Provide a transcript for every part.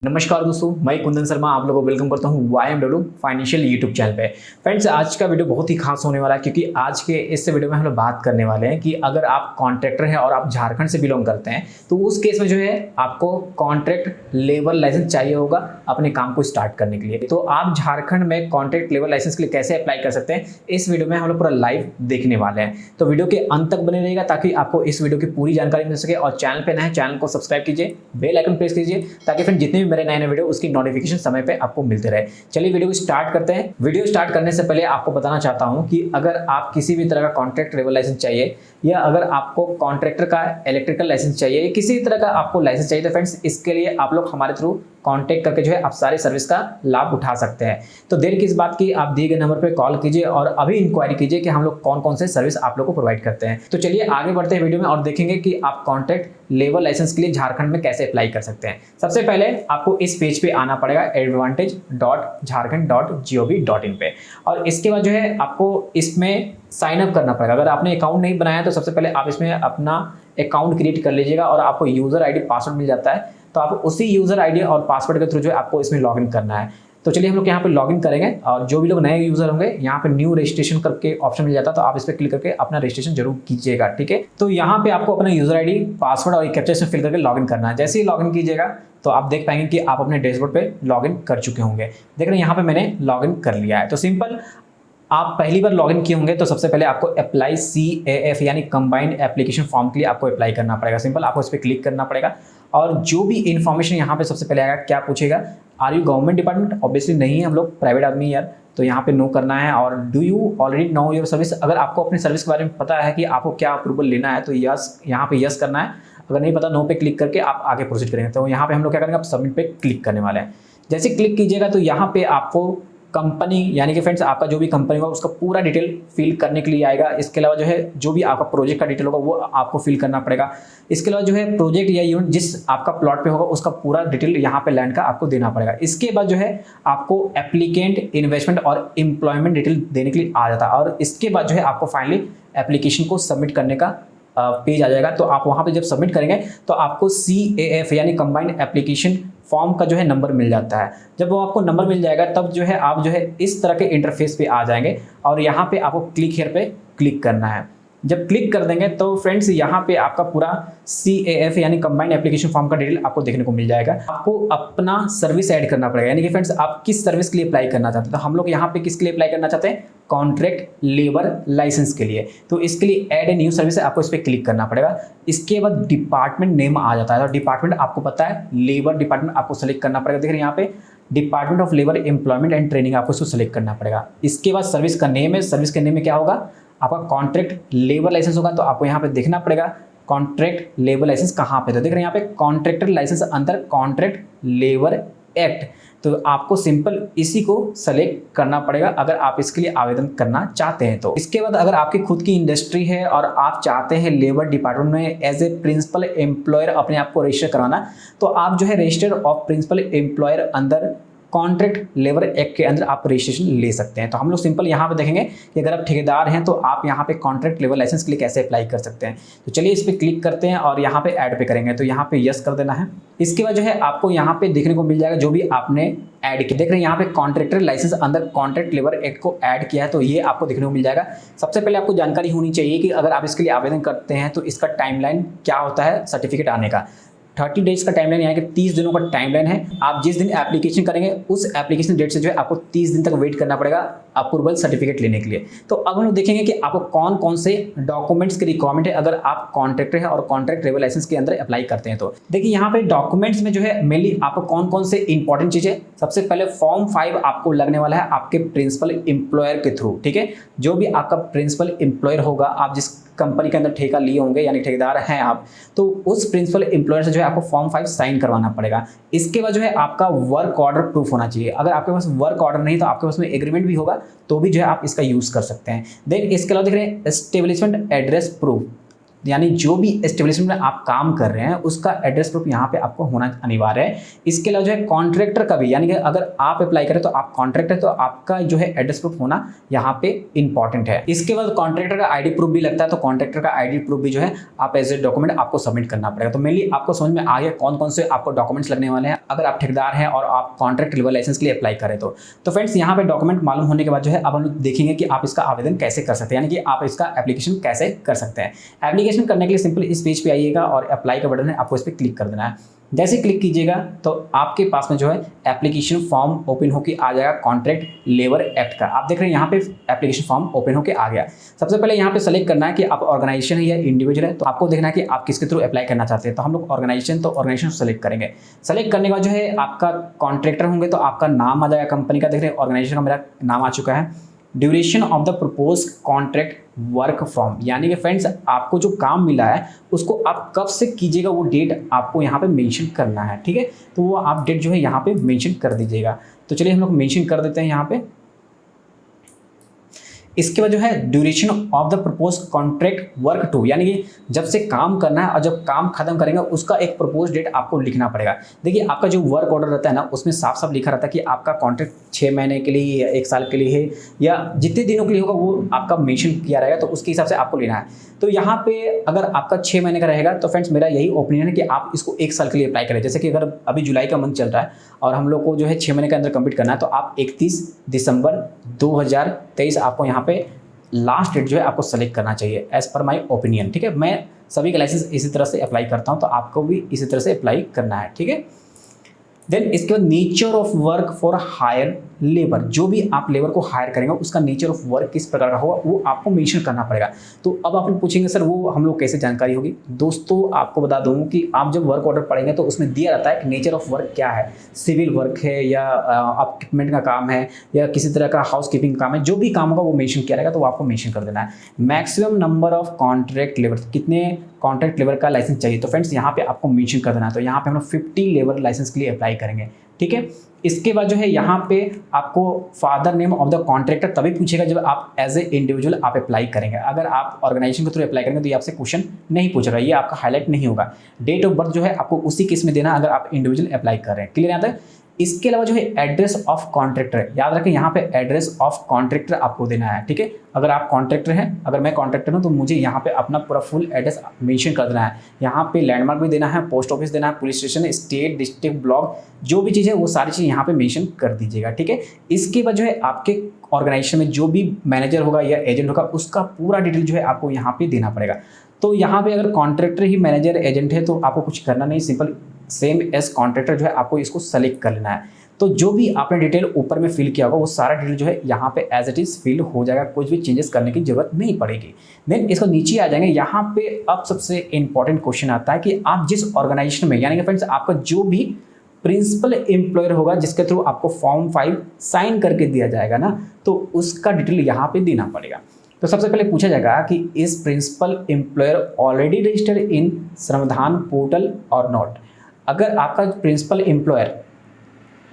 नमस्कार दोस्तों, मैं कुंदन शर्मा आप लोगों को वेलकम करता हूं YMW फाइनेंशियल यूट्यूब चैनल पे। फ्रेंड्स, आज का वीडियो बहुत ही खास होने वाला है क्योंकि आज के इस वीडियो में हम लोग बात करने वाले हैं कि अगर आप कॉन्ट्रैक्टर हैं और आप झारखंड से बिलोंग करते हैं तो उस केस में जो है आपको कॉन्ट्रैक्ट लेबर लाइसेंस चाहिए होगा अपने काम को स्टार्ट करने के लिए। तो आप झारखंड में कॉन्ट्रैक्ट लेबर लाइसेंस के लिए कैसे अप्लाई कर सकते हैं इस वीडियो में हम लोग पूरा लाइव देखने वाले हैं। तो वीडियो के अंत तक बने रहेगा ताकि आपको इस वीडियो की पूरी जानकारी मिल सके। और चैनल पे नए हैं, चैनल को सब्सक्राइब कीजिए, बेल आइकन प्रेस कीजिए ताकि फिर जितने भी मेरे नए नए वीडियो उसकी नोटिफिकेशन समय पे आपको मिलते रहे। चलिए वीडियो को स्टार्ट करते हैं। वीडियो स्टार्ट करने से पहले आपको बताना चाहता हूं कि अगर आप किसी भी तरह का कॉन्ट्रैक्ट लेबर लाइसेंस चाहिए या अगर आपको कॉन्ट्रैक्टर का इलेक्ट्रिकल लाइसेंस चाहिए या किसी तरह का आपको लाइसेंस चाहिए तो फ्रेंड्स इसके लिए आप लोग हमारे थ्रू कांटेक्ट करके जो है आप सारे सर्विस का लाभ उठा सकते हैं। तो देर किस बात की, आप दिए गए नंबर पे कॉल कीजिए और अभी इंक्वायरी कीजिए कि हम लोग कौन कौन से सर्विस आप लोग को प्रोवाइड करते हैं। तो चलिए आगे बढ़ते हैं वीडियो में और देखेंगे कि आप कॉन्ट्रैक्ट लेबर लाइसेंस के लिए झारखंड में कैसे अप्लाई कर सकते हैं। सबसे पहले आपको इस पेज पे आना पड़ेगा advantage.jharkhand.gov.in पे और इसके बाद जो है आपको इसमें साइन अप करना पड़ेगा। अगर आपने अकाउंट नहीं बनाया तो सबसे पहले आप इसमें अपना अकाउंट क्रिएट कर लीजिएगा और आपको यूजर आईडी पासवर्ड मिल जाता है। तो आप उसी यूजर आईडी और पासवर्ड के थ्रू जो है आपको इसमें लॉगिन करना है। तो चलिए हम लोग यहाँ पे लॉगिन करेंगे और जो भी लोग नए यूजर होंगे यहाँ पे न्यू रजिस्ट्रेशन करके ऑप्शन मिल जाता है, तो आप इस पर क्लिक करके अपना रजिस्ट्रेशन जरूर कीजिएगा। ठीक है, तो यहाँ पे आपको अपना यूजर आईडी, पासवर्ड और कैप्चा इसमें फिल करके लॉगिन करना है। जैसे ही लॉगिन कीजिएगा तो आप देख पाएंगे कि आप अपने डैशबोर्ड पे लॉगिन कर चुके होंगे। देख रहे हैं यहाँ पे मैंने लॉगिन कर लिया है। तो सिंपल, आप पहली बार लॉगिन किए होंगे तो सबसे पहले आपको अप्लाई CAF यानी कंबाइंड एप्लीकेशन फॉर्म के लिए आपको अप्लाई करना पड़ेगा। सिंपल, आपको इस पर क्लिक करना पड़ेगा और जो भी इन्फॉर्मेशन यहाँ पे सबसे पहले आएगा, क्या पूछेगा, are you government department? Obviously नहीं है, हम लोग प्राइवेट आदमी यार, तो यहाँ पे नो करना है। और do you already know your service? अगर आपको अपनी सर्विस के बारे में पता है कि आपको क्या अप्रूवल लेना है तो यस, यहाँ पे यस करना है। अगर नहीं पता, नो पे क्लिक करके आप आगे प्रोसीड करेंगे। तो यहाँ पे हम लोग क्या करेंगे, आप सबमिट पे क्लिक करने वाले हैं। जैसे क्लिक कीजिएगा तो यहाँ पे आपको कंपनी यानी कि फ्रेंड्स आपका जो भी कंपनी होगा उसका पूरा डिटेल फिल करने के लिए आएगा। इसके अलावा जो है जो भी आपका प्रोजेक्ट का डिटेल होगा वो आपको फिल करना पड़ेगा। इसके अलावा जो है प्रोजेक्ट या यूनिट जिस आपका प्लॉट पे होगा उसका पूरा डिटेल यहाँ पे लैंड का आपको देना पड़ेगा। इसके बाद जो है आपको एप्लीकेंट, इन्वेस्टमेंट और एम्प्लॉयमेंट डिटेल देने के लिए आ जाता है और इसके बाद जो है आपको फाइनली एप्लीकेशन को सबमिट करने का पेज आ जाएगा। तो आप वहाँ पे जब सबमिट करेंगे तो आपको CAF यानी कंबाइंड एप्लीकेशन फॉर्म का जो है नंबर मिल जाता है। जब वो आपको नंबर मिल जाएगा तब जो है आप जो है इस तरह के इंटरफेस पे आ जाएंगे और यहाँ पे आपको क्लिक हियर पे क्लिक करना है। जब क्लिक कर देंगे तो फ्रेंड्स यहाँ पे आपका पूरा CAF यानी कंबाइंड एप्लीकेशन फॉर्म का डिटेल आपको देखने को मिल जाएगा। आपको अपना सर्विस ऐड करना पड़ेगा, यानी कि फ्रेंड्स आप किस सर्विस के लिए अप्लाई करना चाहते हैं। तो हम लोग यहाँ पे किसके लिए अप्लाई करना चाहते हैं, कॉन्ट्रैक्ट लेबर लाइसेंस के लिए। तो इसके लिए ऐड ए न्यू सर्विस है, आपको इस पर क्लिक करना पड़ेगा। इसके बाद डिपार्टमेंट नेम आ जाता है। तो डिपार्टमेंट आपको पता है, लेबर डिपार्टमेंट आपको सेलेक्ट करना पड़ेगा। देख रहे हैं यहाँ पे department of labour employment and training, आपको इसको सेलेक्ट करना पड़ेगा। इसके बाद सर्विस का नेम है, सर्विस के नेम में क्या होगा, आपका कॉन्ट्रैक्ट लेबर लाइसेंस होगा। तो आपको यहाँ पे देखना पड़ेगा कॉन्ट्रैक्ट लेबर लाइसेंस कहाँ पे। तो देख रहे हैं यहाँ पे कॉन्ट्रैक्टर लाइसेंस अंदर कॉन्ट्रैक्ट लेबर एक्ट। तो आपको सिंपल इसी को सेलेक्ट करना पड़ेगा अगर आप इसके लिए आवेदन करना चाहते हैं। तो इसके बाद अगर आपकी खुद की इंडस्ट्री है और आप चाहते हैं लेबर डिपार्टमेंट में एज ए प्रिंसिपल एम्प्लॉयर अपने आप को रजिस्टर कराना, तो आप जो है रजिस्टर ऑफ प्रिंसिपल एम्प्लॉयर अंदर कॉन्ट्रैक्ट लेबर एक्ट के अंदर आप रजिस्ट्रेशन ले सकते हैं। तो हम लोग सिंपल यहाँ पे देखेंगे कि अगर आप ठेकेदार हैं तो आप यहाँ पे कॉन्ट्रैक्ट लेबर लाइसेंस के लिए कैसे अप्लाई कर सकते हैं। तो चलिए इस पर क्लिक करते हैं और यहाँ पे ऐड पे करेंगे। तो यहाँ पे यस कर देना है। इसके बाद जो है आपको यहाँ पे देखने को मिल जाएगा जो भी आपने ऐड किया। देख रहे हैं यहाँ पे कॉन्ट्रैक्टर लाइसेंस अंदर कॉन्ट्रैक्ट लेबर एक्ट को ऐड किया है, तो ये आपको देखने को मिल जाएगा। सबसे पहले आपको जानकारी होनी चाहिए कि अगर आप इसके लिए आवेदन करते हैं तो इसका टाइमलाइन क्या होता है सर्टिफिकेट आने का। 30 डेज का टाइमलाइन यानी कि 30 दिनों का टाइमलाइन है। आप जिस दिन एप्लीकेशन करेंगे उस एप्लीकेशन डेट से जो है आपको 30 दिन तक वेट करना पड़ेगा अप्रूवल सर्टिफिकेट लेने के लिए। तो अब हम लोग देखेंगे कि आपको कौन कौन से डॉक्यूमेंट्स की रिक्वायरमेंट है अगर आप कॉन्ट्रैक्टर है और कॉन्ट्रैक्ट लेबर लाइसेंस के अंदर अप्लाई करते हैं। तो देखिए यहाँ पे डॉक्यूमेंट्स में जो है मेनली आपको कौन कौन से इंपॉर्टेंट चीजें, सबसे पहले फॉर्म 5 आपको लगने वाला है आपके प्रिंसिपल एम्प्लॉयर के थ्रू। ठीक है, जो भी आपका प्रिंसिपल एम्प्लॉयर होगा, आप जिस कंपनी के अंदर ठेका लिए होंगे यानी ठेकेदार हैं आप, तो उस प्रिंसिपल एम्प्लॉयर से जो है आपको फॉर्म 5 साइन करवाना पड़ेगा। इसके बाद जो है आपका वर्क ऑर्डर प्रूफ होना चाहिए। अगर आपके पास वर्क ऑर्डर नहीं तो आपके पास में एग्रीमेंट भी होगा तो भी जो है आप इसका यूज कर सकते हैं। देन इसके अलावा देख रहे हैं एस्टेब्लिशमेंट एड्रेस प्रूफ। यानी जो भी एस्टेब्लिशमेंट में आप काम कर रहे हैं उसका एड्रेस प्रूफ यहाँ पे आपको होना अनिवार्य है। इसके अलावा जो है कॉन्ट्रैक्टर का भी, यानी कि अगर आप अप्लाई करें तो आप कॉन्ट्रैक्टर, तो आपका जो है एड्रेस प्रूफ होना यहाँ पे इंपॉर्टेंट है। इसके बाद कॉन्ट्रैक्टर का आईडी प्रूफ भी लगता है, तो कॉन्ट्रैक्टर का आईडी प्रूफ भी जो है आप एज ए डॉक्यूमेंट आपको सबमिट करना पड़ेगा। तो मेनली आपको समझ में आ गया कौन कौन से आपको डॉक्यूमेंट्स लगने वाले हैं अगर आप ठेकेदार हैं और आप कॉन्ट्रैक्ट लेबर लाइसेंस के लिए अप्लाई करें तो। फ्रेंड्स यहाँ पे डॉक्यूमेंट मालूम होने के बाद जो है अब हम लोग देखेंगे कि आप इसका आवेदन कैसे कर सकते हैं, यानी कि आप इसका एप्लीकेशन कैसे कर सकते हैं। एप्लीकेशन करने के लिए सिंपल इस पेज पे आइएगा और अप्लाई का बटन है, आपको इस पर क्लिक कर देना है। जैसे क्लिक कीजिएगा तो आपके पास में जो है एप्लीकेशन फॉर्म ओपन होकर आ जाएगा कॉन्ट्रैक्ट लेबर एक्ट का। आप देख रहे हैं यहाँ पे एप्लीकेशन फॉर्म ओपन होकर आ गया। सबसे पहले यहाँ पे सेलेक्ट करना है कि आप ऑर्गेनाइजेशन है या इंडिविजुअल है, तो आपको देखना है कि आप किसके थ्रू अप्लाई करना चाहते हैं। तो हम लोग ऑर्गेनाइजेशन, तो ऑर्गेनाइजेशन सेलेक्ट करेंगे। सेलेक्ट करने के बाद जो है आपका कॉन्ट्रैक्टर होंगे तो आपका नाम आ जाएगा कंपनी का। देख रहे हैं ऑर्गेनाइजेशन का मेरा नाम आ चुका है। Duration of the propose contract work form, यानी कि फ्रेंड्स आपको जो काम मिला है उसको आप कब से कीजिएगा वो डेट आपको यहाँ पे मेंशन करना है, ठीक है। तो वो आप डेट जो है यहाँ पे मेंशन कर दीजिएगा। तो चलिए हम लोग मेंशन कर देते हैं यहाँ पे। इसके बाद जो है duration of the propose contract work two, यानी कि जब से काम करना है और जब काम खत्म करेंगे उसका एक प्रपोज डेट आपको लिखना पड़ेगा। देखिए आपका जो वर्क ऑर्डर रहता है ना उसमें साफ साफ लिखा रहता है कि आपका कॉन्ट्रैक्ट 6 महीने के लिए या 1 साल के लिए है या जितने दिनों के लिए होगा वो आपका मेंशन किया रहेगा, तो उसके हिसाब से आपको लेना है। तो यहाँ पे अगर आपका 6 महीने का रहेगा तो फ्रेंड्स मेरा यही ओपिनियन है कि आप इसको 1 साल के लिए अप्लाई करें। जैसे कि अगर अभी जुलाई का मंथ चल रहा है और हम लोग को जो है 6 महीने के अंदर कंप्लीट करना है, तो आप 31 दिसंबर 2023 आपको यहाँ पे लास्ट डेट जो है आपको सेलेक्ट करना चाहिए एज पर माय ओपिनियन, ठीक है। मैं सभी का लाइसेंस इसी तरह से अप्लाई करता हूँ, तो आपको भी इसी तरह से अप्लाई करना है, ठीक है। देन इसके बाद nature of work for hire labour, जो भी आप लेबर को हायर करेंगे उसका नेचर ऑफ वर्क किस प्रकार का होगा वो आपको मेंशन करना पड़ेगा। तो अब आप लोग पूछेंगे सर वो हम लोग कैसे जानकारी होगी। दोस्तों आपको बता दूं कि आप जब वर्क ऑर्डर पढ़ेंगे तो उसमें दिया रहता है कि नेचर ऑफ वर्क क्या है, सिविल वर्क है या इक्विपमेंट का काम है या किसी तरह का हाउस कीपिंग काम है, जो भी काम होगा वो मेंशन किया रहेगा, तो वो आपको मेंशन कर देना है। Maximum number of contract labour, कितने कॉन्ट्रैक्ट लेबर का लाइसेंस चाहिए, तो फ्रेंड्स यहाँ पे आपको मेंशन कर देना है। तो यहाँ पे हम लोग 50 लेबर लाइसेंस के लिए अप्लाई करेंगे, ठीक है। इसके बाद जो है यहाँ पे आपको father name of the contractor तभी पूछेगा जब आप एज ए इंडिविजुअल आप अप्लाई करेंगे। अगर आप ऑर्गेनाइजेशन के थ्रू अप्लाई करेंगे तो ये आपसे क्वेश्चन नहीं पूछेगा, ये आपका हाईलाइट नहीं होगा। डेट ऑफ बर्थ जो है आपको उसी केस में देना अगर आप इंडिविजुअल अप्लाई कर रहे हैं, क्लियर आता है। इसके अलावा जो है एड्रेस ऑफ कॉन्ट्रैक्टर, याद रखें यहाँ पे एड्रेस ऑफ कॉन्ट्रैक्टर आपको देना है, ठीक है। अगर आप कॉन्ट्रैक्टर हैं, अगर मैं कॉन्ट्रैक्टर हूँ तो मुझे यहाँ पे अपना पूरा फुल एड्रेस मेंशन कर देना है। यहाँ पे लैंडमार्क भी देना है, पोस्ट ऑफिस देना है, police station, state, district, block, जो भी चीज़ है वो सारी चीज़ यहाँ पे मेंशन कर दीजिएगा, ठीक है। इसके बाद जो है आपके ऑर्गेनाइजेशन में जो भी मैनेजर होगा या एजेंट होगा उसका पूरा डिटेल जो है आपको यहाँ पे देना पड़ेगा। तो यहाँ पे अगर कॉन्ट्रैक्टर ही मैनेजर एजेंट है तो आपको कुछ करना नहीं, सिंपल सेम एज कॉन्ट्रैक्टर जो है आपको इसको सेलेक्ट कर लेना है। तो जो भी आपने डिटेल ऊपर में फिल किया होगा वो सारा डिटेल जो है यहाँ पे एज इट इज फिल हो जाएगा, कुछ भी चेंजेस करने की जरूरत नहीं पड़ेगी। देन इसको नीचे आ जाएंगे, यहाँ पे अब सबसे इंपॉर्टेंट क्वेश्चन आता है कि आप जिस ऑर्गेनाइजेशन में, यानी कि फ्रेंड्स आपका जो भी प्रिंसिपल एम्प्लॉयर होगा जिसके थ्रू आपको फॉर्म 5 साइन करके दिया जाएगा ना, तो उसका डिटेल यहाँ पे देना पड़ेगा। तो सबसे पहले पूछा जाएगा कि इस principal employer already registered in Shramdan portal और नॉट। अगर आपका प्रिंसिपल एम्प्लॉयर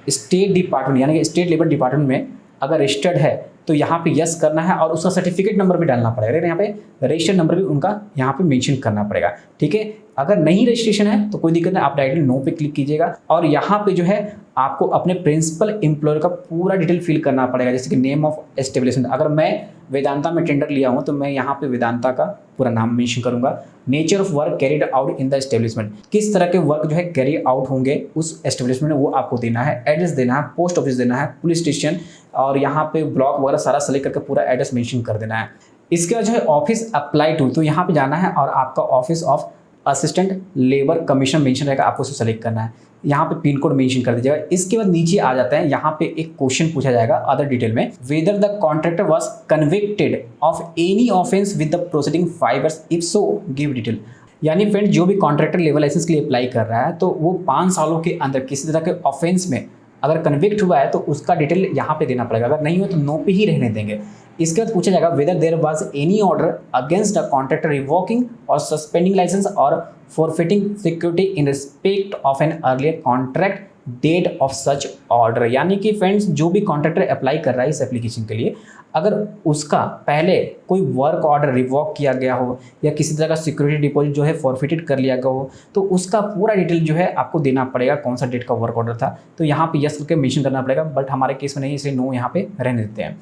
स्टेट डिपार्टमेंट यानी कि स्टेट लेबर डिपार्टमेंट में अगर रजिस्टर्ड है तो यहाँ पे यस करना है और उसका सर्टिफिकेट नंबर भी डालना पड़ेगा। यहाँ पे रजिस्टर्ड नंबर भी उनका यहाँ पे मेंशन करना पड़ेगा, ठीक है। अगर नहीं रजिस्ट्रेशन है तो कोई दिक्कत नहीं, आप डायरेक्टली नो पे क्लिक कीजिएगा और यहाँ पे जो है आपको अपने प्रिंसिपल एम्प्लॉयर का पूरा डिटेल फिल करना पड़ेगा। जैसे कि नेम ऑफ एस्टेब्लिशमेंट, अगर मैं वेदांता में टेंडर लिया हूँ तो मैं यहाँ पे वेदांता का पूरा नाम मेंशन करूंगा। Nature of work carried out in the establishment, किस तरह के वर्क जो है कैरी आउट होंगे उस एस्टेब्लिशमेंट में वो आपको देना है। एड्रेस देना है, पोस्ट ऑफिस देना है, पुलिस स्टेशन और यहाँ पे ब्लॉक वगैरह सारा सेलेक्ट करके पूरा एड्रेस मेंशन कर देना है। इसके बाद जो है ऑफिस अप्लाई टू, तो यहाँ पे जाना है और आपका office of assistant labour commission mention रहेगा, आपको उसे सेलेक्ट करना है। यहाँ पे पिन कोड मेंशन कर दीजिएगा। इसके बाद नीचे आ जाता है, यहाँ पे एक क्वेश्चन पूछा जाएगा अदर डिटेल में, whether the contractor was convicted of any offence with the proceeding 5 years, if so give detail. यानी फ्रेंड जो भी कॉन्ट्रैक्टर लेबर लाइसेंस के लिए अप्लाई कर रहा है तो वो 5 सालों के अंदर किसी तरह के ऑफेंस में अगर कन्विक्ट हुआ है तो उसका डिटेल यहाँ पे देना पड़ेगा, अगर नहीं हो तो नो पे ही रहने देंगे। इसके बाद पूछा जाएगा whether there was any order against the contractor revoking और सस्पेंडिंग लाइसेंस और forfeiting security in respect of an earlier contract date of such order. यानी कि फ्रेंड्स जो भी कॉन्ट्रैक्टर अप्लाई कर रहा है इस एप्लीकेशन के लिए, अगर उसका पहले कोई वर्क ऑर्डर रिवॉक किया गया हो या किसी तरह का सिक्योरिटी डिपॉजिट जो है फॉरफिटेड कर लिया गया हो, तो उसका पूरा डिटेल जो है आपको देना पड़ेगा, कौन सा डेट का वर्क ऑर्डर था। तो यहाँ पे यस करके मेंशन करना पड़ेगा, बट हमारे केस में नहीं, इसलिए नो यहाँ पे रहने देते हैं।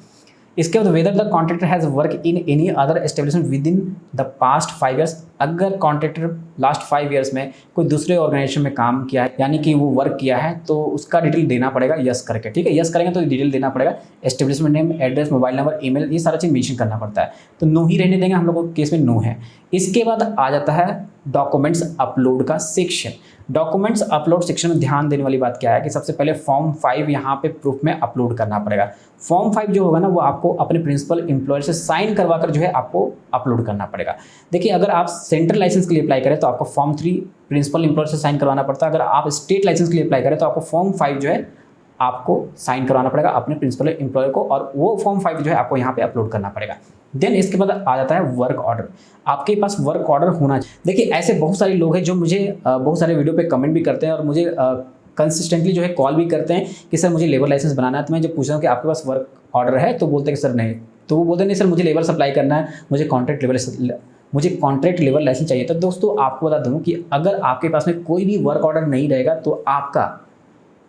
इसके बाद whether the contractor has work in any other establishment with in the past 5 years. अगर कॉन्ट्रैक्टर लास्ट 5 ईयर्स में कोई दूसरे ऑर्गेनाइजेशन में काम किया है, यानी कि वो वर्क किया है, तो उसका डिटेल देना पड़ेगा यस करके। ठीक है, यस करेंगे तो डिटेल देना पड़ेगा, establishment name, address, mobile number, email, ये सारा चीज़ मेंशन करना पड़ता है। तो नो ही रहने देंगे, हम लोगों के केस में नो है। इसके बाद आ जाता है डॉक्यूमेंट्स अपलोड का सेक्शन। डॉक्यूमेंट्स अपलोड सेक्शन में ध्यान देने वाली बात क्या है कि सबसे पहले फॉर्म 5 यहाँ पे प्रूफ में अपलोड करना पड़ेगा। फॉर्म 5 जो होगा ना, वो आपको अपने प्रिंसिपल एम्प्लॉयर से साइन करवा कर जो है आपको अपलोड करना पड़ेगा। देखिए, अगर आप सेंट्रल लाइसेंस के लिए अप्लाई करें तो आपको फॉर्म 3 प्रिंसिपल एम्प्लॉयर से साइन करवाना पड़ता है। अगर आप स्टेट लाइसेंस के लिए अप्लाई करें तो आपको फॉर्म 5 जो है आपको साइन करवाना पड़ेगा अपने प्रिंसिपल एम्प्लॉयर को, और वो फॉर्म 5 जो है आपको यहाँ पे अपलोड करना पड़ेगा। देन इसके बाद आ जाता है वर्क ऑर्डर। आपके पास वर्क ऑर्डर होना चाहिए। देखिए, ऐसे बहुत सारे लोग हैं जो मुझे बहुत सारे वीडियो पे कमेंट भी करते हैं और मुझे कंसिस्टेंटली जो है कॉल भी करते हैं कि सर मुझे लेबर लाइसेंस बनाना है। तो मैं जब पूछता हूँ कि आपके पास वर्क ऑर्डर है, तो बोलते हैं कि सर नहीं। तो वो बोलते नहीं सर मुझे लेबर सप्लाई करना है, मुझे कॉन्ट्रैक्ट लेबर लाइसेंस चाहिए। तो दोस्तों आपको बता दूँ कि अगर आपके पास में कोई भी वर्क ऑर्डर नहीं रहेगा तो आपका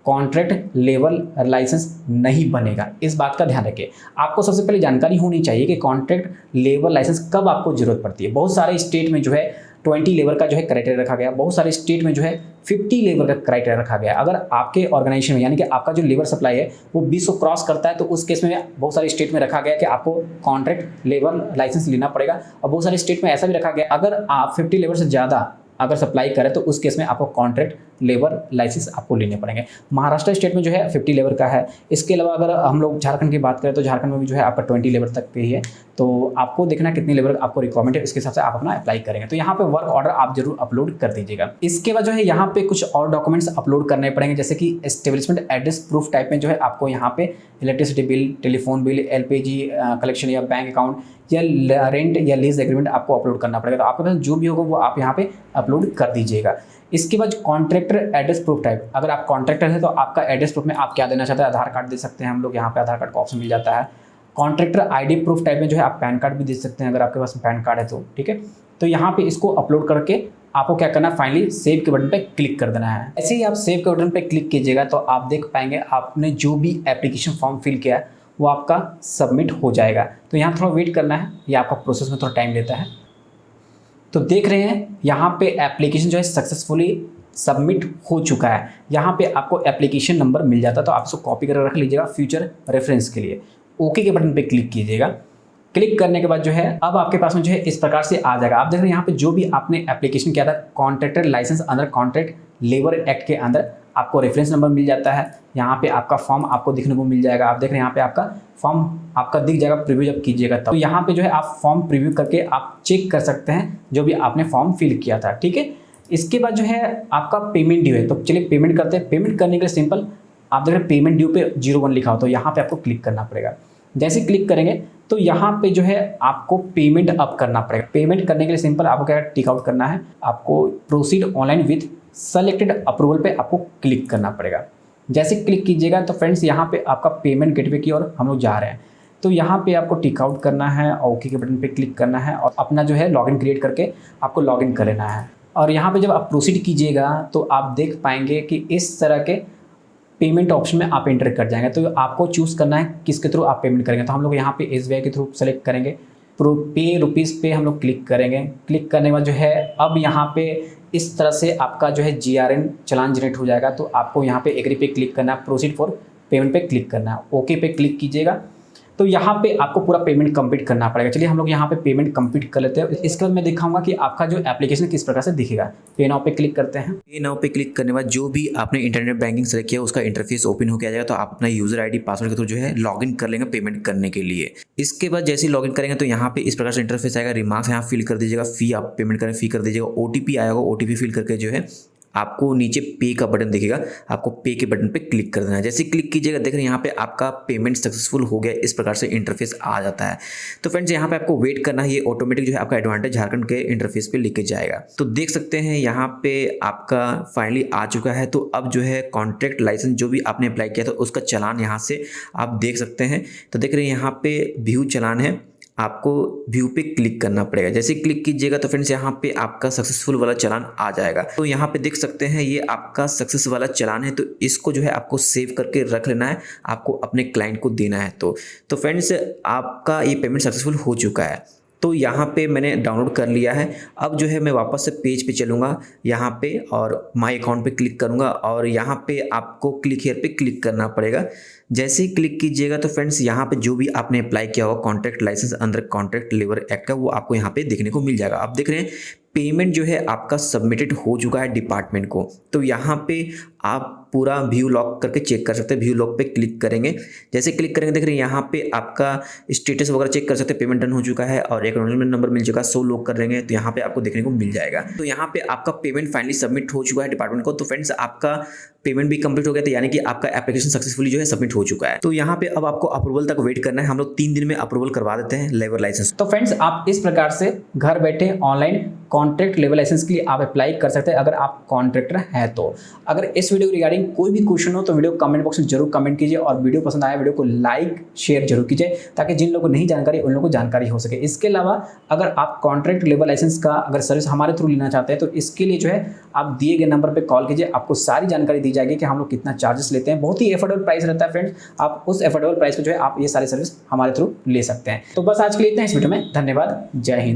कॉन्ट्रैक्ट लेबर लाइसेंस नहीं बनेगा। इस बात का ध्यान रखिए। आपको सबसे पहले जानकारी होनी चाहिए कि कॉन्ट्रैक्ट लेबर लाइसेंस कब आपको जरूरत पड़ती है। बहुत सारे स्टेट में जो है 20 लेबर का जो है क्राइटेरिया रखा गया, बहुत सारे स्टेट में जो है 50 लेबर का क्राइटेरिया रखा गया। अगर आपके ऑर्गेनाइजेशन में, यानी कि आपका जो लेबर सप्लाई है वो 20 को क्रॉस करता है, तो उस केस में बहुत सारे स्टेट में रखा गया कि आपको कॉन्ट्रैक्ट लेबर लाइसेंस लेना पड़ेगा। और बहुत सारे स्टेट में ऐसा भी रखा गया अगर आप 50 लेबर से ज़्यादा अगर सप्लाई करें तो उस केस में आपको कॉन्ट्रैक्ट लेबर लाइसेंस आपको लेने पड़ेंगे। महाराष्ट्र स्टेट में जो है 50 लेबर का है। इसके अलावा अगर हम लोग झारखंड की बात करें तो झारखंड में भी जो है आपका 20 लेबर तक पे ही है। तो आपको देखना कितनी लेबर आपको रिक्वायरमेंट है, इसके हिसाब से आप अपना अप्लाई करेंगे। तो यहाँ पे वर्क ऑर्डर आप जरूर अपलोड कर दीजिएगा। इसके बाद जो है यहाँ पे कुछ और डॉक्यूमेंट्स अपलोड करने पड़ेंगे, जैसे कि एस्टेब्लिशमेंट एड्रेस प्रूफ टाइप में जो है आपको यहाँ पे electricity bill, telephone bill, LPG collection या बैंक अकाउंट या रेंट या लीज एग्रीमेंट आपको अपलोड करना पड़ेगा। तो आपके पास जो भी होगा वो आप यहाँ पे अपलोड कर दीजिएगा। इसके बाद कॉन्ट्रैक्टर एड्रेस प्रूफ टाइप। अगर आप कॉन्ट्रैक्टर हैं तो आपका एड्रेस प्रूफ में आप क्या देना चाहते हैं, आधार कार्ड दे सकते हैं हम लोग, यहाँ पे आधार कार्ड का ऑप्शन मिल जाता है। कॉन्ट्रैक्टर ID प्रूफ टाइप में जो है आप पैन कार्ड भी दे सकते हैं, अगर आपके पास पैन कार्ड है तो ठीक है। तो यहाँ पे इसको अपलोड करके आपको क्या करना है, फाइनली सेव के बटन पे क्लिक कर देना है। ऐसे ही आप सेव के बटन पे क्लिक कीजिएगा तो आप देख पाएंगे आपने जो भी एप्लीकेशन फॉर्म फिल किया है वो आपका सबमिट हो जाएगा। तो यहाँ थोड़ा वेट करना है, ये आपका प्रोसेस में थोड़ा टाइम लेता है। तो देख रहे हैं यहाँ पे एप्लीकेशन जो है सक्सेसफुली सबमिट हो चुका है। यहाँ पे आपको एप्लीकेशन नंबर मिल जाता है, तो आप इसको कॉपी कर रख लीजिएगा फ्यूचर रेफरेंस के लिए। ओके के बटन पे क्लिक कीजिएगा। क्लिक करने के बाद जो है अब आपके पास में जो है इस प्रकार से आ जाएगा। आप देख रहे हैं यहाँ पे जो भी आपने एप्लीकेशन किया था कॉन्ट्रैक्टर लाइसेंस अंदर कॉन्ट्रैक्ट लेबर एक्ट के अंदर, आपको रेफरेंस नंबर मिल जाता है। यहाँ पे आपका फॉर्म आपको दिखने को मिल जाएगा। आप देख रहे हैं यहाँ पे आपका फॉर्म आपका दिख जाएगा, प्रीव्यू जब कीजिएगा तो यहाँ पे जो है आप फॉर्म प्रीव्यू करके आप चेक कर सकते हैं जो भी आपने फॉर्म फिल किया था। ठीक है, इसके बाद जो है आपका पेमेंट ड्यू है, तो चलिए पेमेंट करते हैं। पेमेंट करने के लिए सिंपल आप देख रहे हैं पेमेंट ड्यू पे 01 लिखा हो, तो यहाँ पे आपको क्लिक करना पड़ेगा। जैसे क्लिक करेंगे तो यहाँ पे जो है आपको पेमेंट अप करना पड़ेगा। पेमेंट करने के लिए सिंपल आपको क्या टिक आउट करना है, आपको proceed online with selected approval पे आपको क्लिक करना पड़ेगा। जैसे क्लिक कीजिएगा तो फ्रेंड्स यहाँ पे आपका पेमेंट गेटवे की ओर हम लोग जा रहे हैं। तो यहाँ पे आपको टिक आउट करना है, ओके के बटन पे क्लिक करना है और अपना जो है लॉगिन क्रिएट करके आपको लॉगिन कर लेना है। और यहाँ पे जब आप प्रोसीड कीजिएगा तो आप देख पाएंगे कि इस तरह के पेमेंट ऑप्शन में आप एंटर कर जाएंगे। तो आपको चूज़ करना है किसके थ्रू आप पेमेंट करेंगे। तो हम लोग यहाँ पे SBI के थ्रू सेलेक्ट करेंगे, पे रुपीज़ पे हम लोग क्लिक करेंगे। क्लिक करने के बाद जो है अब यहाँ पे इस तरह से आपका जो है GRN चालान जनरेट हो जाएगा। तो आपको यहाँ पे एग्री पे क्लिक करना है, प्रोसीड फॉर पेमेंट पे क्लिक करना है, ओके पे क्लिक कीजिएगा। तो यहाँ पे आपको पूरा पेमेंट कंप्लीट करना पड़ेगा। चलिए हम लोग यहाँ पे पेमेंट कंप्लीट कर लेते हैं। इसके बाद मैं दिखाऊंगा कि आपका जो एप्लीकेशन किस प्रकार से दिखेगा। पे नाउ पे क्लिक करते हैं। पे नाउ पे क्लिक करने के बाद जो भी आपने इंटरनेट बैंकिंग सेलेक्ट किया उसका इंटरफेस ओपन होकर आ जाएगा। तो आप अपना यूजर ID पासवर्ड के थ्रू जो है लॉगिन कर लेंगे पेमेंट करने के लिए। इसके बाद जैसे ही लॉगिन करेंगे तो यहाँ पे इस प्रकार से इंटरफेस आएगा। रिमार्क्स यहाँ फिल कर दीजिएगा, फी आप पेमेंट करें फी कर दीजिएगा, OTP आएगा, OTP फिल करके जो है आपको नीचे पे का बटन दिखेगा, आपको पे के बटन पे क्लिक कर देना है। जैसे क्लिक कीजिएगा देख रहे हैं यहाँ पे आपका पेमेंट सक्सेसफुल हो गया, इस प्रकार से इंटरफेस आ जाता है। तो फ्रेंड्स यहाँ पे आपको वेट करना है, ये ऑटोमेटिक जो है आपका एडवांटेज झारखंड के इंटरफेस पे लेके जाएगा। तो देख सकते हैं यहाँ पे आपका फाइनली आ चुका है। तो अब जो है कॉन्ट्रैक्ट लाइसेंस जो भी आपने अप्लाई किया था उसका चालान यहाँ से आप देख सकते हैं। तो देख रहे हैं यहाँ पे व्यू चालान है, आपको व्यू पे क्लिक करना पड़ेगा। जैसे क्लिक कीजिएगा तो फ्रेंड्स यहाँ पे आपका सक्सेसफुल वाला चालान आ जाएगा। तो यहाँ पे देख सकते हैं ये आपका सक्सेस वाला चालान है। तो इसको जो है आपको सेव करके रख लेना है, आपको अपने क्लाइंट को देना है। तो फ्रेंड्स आपका ये पेमेंट सक्सेसफुल हो चुका है। तो यहाँ पे मैंने डाउनलोड कर लिया है। अब जो है मैं वापस से पेज पे चलूँगा यहाँ पे और माय अकाउंट पे क्लिक करूँगा और यहाँ पे आपको क्लिक हियर पे क्लिक करना पड़ेगा। जैसे ही क्लिक कीजिएगा तो फ्रेंड्स यहाँ पे जो भी आपने अप्लाई किया होगा contract licence under contract labour act का, वो आपको यहाँ पे देखने को मिल जाएगा। आप देख रहे हैं पेमेंट जो है आपका सबमिटेड हो चुका है डिपार्टमेंट को। तो यहाँ पे आप पूरा व्यू लॉक करके चेक कर सकते हैं। व्यू लॉक पे क्लिक करेंगे, जैसे क्लिक करेंगे देख रहे हैं यहाँ पे आपका स्टेटस वगैरह चेक कर सकते हैं। पेमेंट डन हो चुका है और एक्नॉलेजमेंट नंबर मिल चुका है। 100 लॉक कर देंगे तो यहाँ पे आपको देखने को मिल जाएगा। तो यहाँ पे आपका पेमेंट फाइनली सबमिट हो चुका है डिपार्टमेंट को। तो फ्रेंड्स आपका पेमेंट भी कंप्लीट हो गया था, यानी कि आपका एप्लीकेशन सक्सेसफुली जो है सबमिट हो चुका है। तो यहाँ पे अब आपको अप्रूवल तक वेट करना है। हम लोग 3 दिन में अप्रूवल करवा देते हैं लेबर लाइसेंस। तो फ्रेंड्स आप इस प्रकार से घर बैठे ऑनलाइन कॉन्ट्रैक्ट लेबर लाइसेंस के लिए आप अप्लाई कर सकते हैं अगर आप कॉन्ट्रैक्टर हैं तो। अगर इस वीडियो रिगार्डिंग कोई भी क्वेश्चन हो तो वीडियो कमेंट बॉक्स में जरूर कमेंट कीजिए और वीडियो पसंद आया वीडियो को लाइक शेयर जरूर कीजिए ताकि जिन लोगों को नहीं जानकारी उन लोगों को जानकारी हो सके। इसके अलावा अगर आप कॉन्ट्रैक्ट लेबर लाइसेंस का अगर सर्विस हमारे थ्रू लेना चाहते हैं तो इसके लिए जो है आप दिए गए नंबर पर कॉल कीजिए, आपको सारी जानकारी दी जाएगी कि हम लोग कितना चार्जेस लेते हैं। बहुत ही एफोर्डेबल प्राइस रहता है फ्रेंड्स, आप उस एफोर्डेबल प्राइस पे जो है आप ये सारी सर्विस हमारे थ्रू ले सकते हैं। तो बस आज के लिए इतना इस वीडियो में, धन्यवाद, जय हिंद।